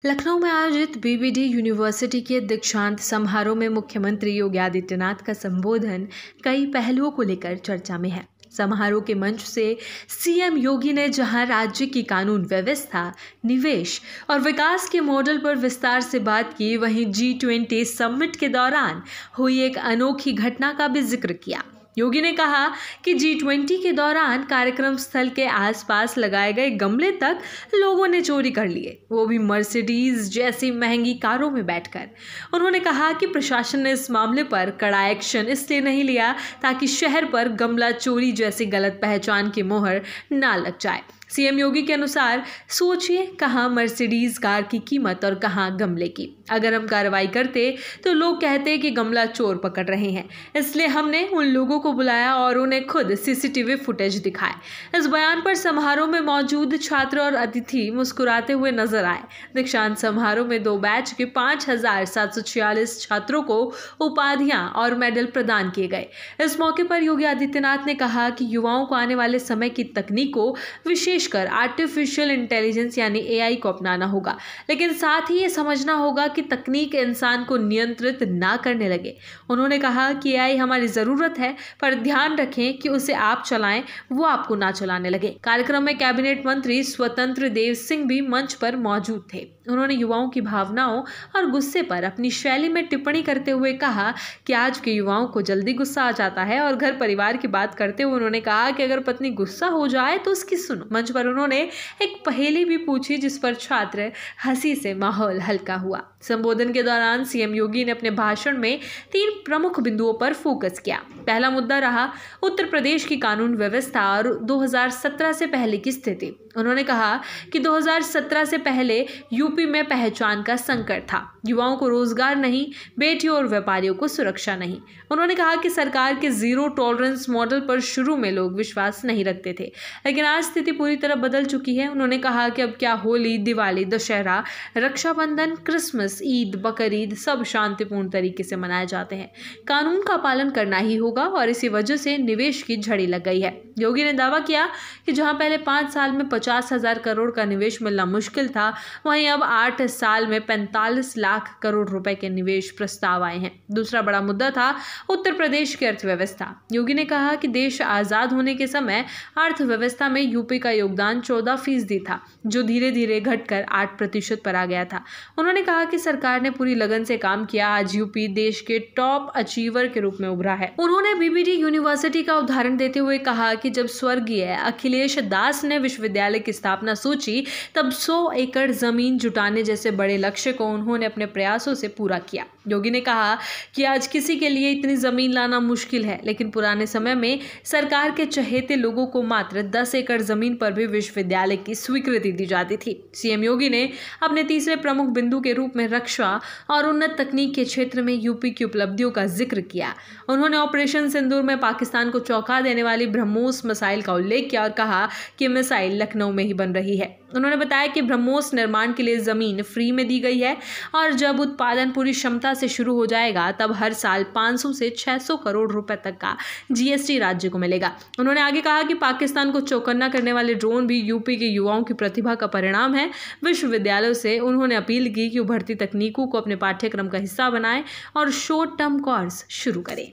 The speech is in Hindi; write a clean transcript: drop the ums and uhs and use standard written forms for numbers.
लखनऊ में आयोजित बीबीडी यूनिवर्सिटी के दीक्षांत समारोह में मुख्यमंत्री योगी आदित्यनाथ का संबोधन कई पहलुओं को लेकर चर्चा में है। समारोह के मंच से सीएम योगी ने जहां राज्य की कानून व्यवस्था, निवेश और विकास के मॉडल पर विस्तार से बात की, वहीं G20 समिट के दौरान हुई एक अनोखी घटना का भी जिक्र किया। योगी ने कहा कि G20 के दौरान कार्यक्रम स्थल के आसपास लगाए गए गमले तक लोगों ने चोरी कर लिए, वो भी मर्सिडीज जैसी महंगी कारों में बैठकर। उन्होंने कहा कि प्रशासन ने इस मामले पर कड़ा एक्शन इसलिए नहीं लिया ताकि शहर पर गमला चोरी जैसी गलत पहचान की मोहर ना लग जाए। सीएम योगी के अनुसार सोचिए, कहाँ मर्सिडीज कार की कीमत और कहाँ गमले की। अगर हम कार्रवाई करते तो लोग कहते कि गमला चोर पकड़ रहे हैं, इसलिए हमने उन लोगों को बुलाया और उन्हें खुद सीसीटीवी फुटेज दिखाए। इस बयान पर समारोह में मौजूद छात्र और अतिथि मुस्कुराते हुए नजर आए। दीक्षांत समारोह में 2 बैच के 5,746 छात्रों को उपाधियां और मेडल प्रदान किए गए। इस मौके पर योगी आदित्यनाथ ने कहा कि युवाओं को आने वाले समय की तकनीक को विशेषकर आर्टिफिशियल इंटेलिजेंस यानी AI को अपनाना होगा, लेकिन साथ ही ये समझना होगा कि तकनीक इंसान को नियंत्रित ना करने लगे। उन्होंने कहा कि AI हमारी जरूरत है, पर ध्यान रखें कि उसे आप चलाएं, वो आपको ना चलाने लगे। कार्यक्रम में कैबिनेट मंत्री स्वतंत्र देव सिंह भी मंच पर मौजूद थे। उन्होंने युवाओं की भावनाओं और गुस्से पर अपनी शैली में टिप्पणी करते हुए कहा कि आज के युवाओं को जल्दी गुस्सा आ जाता है, और घर परिवार की बात करते हुए उन्होंने कहा कि अगर पत्नी गुस्सा हो जाए तो उसकी सुनो। मंच पर उन्होंने एक पहेली भी पूछी, जिस पर छात्र हंसी से माहौल हल्का हुआ। संबोधन के दौरान सीएम योगी ने अपने भाषण में 3 प्रमुख बिंदुओं पर फोकस किया। पहला मुद्दा रहा उत्तर प्रदेश की कानून व्यवस्था और 2017 से पहले की स्थिति। उन्होंने कहा कि 2017 से पहले यूपी में पहचान का संकट था, युवाओं को रोजगार नहीं, बेटियों और व्यापारियों को सुरक्षा नहीं। उन्होंने कहा कि सरकार के जीरो टॉलरेंस मॉडल पर शुरू में लोग विश्वास नहीं रखते थे, लेकिन आज स्थिति पूरी तरह बदल चुकी है। उन्होंने कहा कि अब क्या होली, दिवाली, दशहरा, रक्षाबंधन, क्रिसमस, ईद, बकरीद सब शांतिपूर्ण तरीके से मनाए जाते हैं। कानून का पालन करना ही होगा और इसी वजह से निवेश की झड़ी लग गई है। योगी ने दावा किया कि जहां पहले 5 साल में 50,000 करोड़ का निवेश मिलना मुश्किल था, वहीं अब 8 साल में 45 लाख करोड़ रुपए के निवेश प्रस्ताव आए हैं। दूसरा बड़ा मुद्दा था उत्तर प्रदेश की अर्थव्यवस्था। योगी ने कहा कि देश आजाद होने के समय अर्थव्यवस्था में यूपी का योगदान 14% था, जो धीरे धीरे घटकर 8% पर आ गया था। उन्होंने कहा कि सरकार ने पूरी लगन से काम किया, आज यूपी देश के टॉप अचीवर के रूप में उभरा है। उन्होंने बीबीडी यूनिवर्सिटी का उदाहरण देते हुए कहा कि जब स्वर्गीय अखिलेश दास ने विश्वविद्यालय की स्थापना सोची, तब 100 एकड़ जमीन जुटाने जैसे बड़े लक्ष्य को उन्होंने अपने प्रयासों से पूरा किया। योगी ने कहा कि आज किसी के लिए इतनी जमीन लाना मुश्किल है, लेकिन पुराने समय में सरकार के चहेते लोगों को मात्र 10 एकड़ जमीन पर भी विश्वविद्यालय की स्वीकृति दी जाती थी। सीएम योगी ने अपने तीसरे प्रमुख बिंदु के रूप में रक्षा और उन्नत तकनीक के क्षेत्र में यूपी की उपलब्धियों का जिक्र किया। उन्होंने ऑपरेशन सिंदूर में पाकिस्तान को चौंका देने वाली ब्रह्मोस मिसाइल का उल्लेख किया और कहा कि मिसाइल लखनऊ में ही बन रही है। उन्होंने बताया कि ब्रह्मोस निर्माण के लिए जमीन फ्री में दी गई है और जब उत्पादन पूरी क्षमता से शुरू हो जाएगा, तब हर साल 500 से 600 करोड़ रुपए तक का GST राज्य को मिलेगा। उन्होंने आगे कहा कि पाकिस्तान को चौकन्ना करने वाले ड्रोन भी यूपी के युवाओं की प्रतिभा का परिणाम है। विश्वविद्यालयों से उन्होंने अपील की कि उभरती तकनीकों को अपने पाठ्यक्रम का हिस्सा बनाएं और शॉर्ट टर्म कोर्स शुरू करें।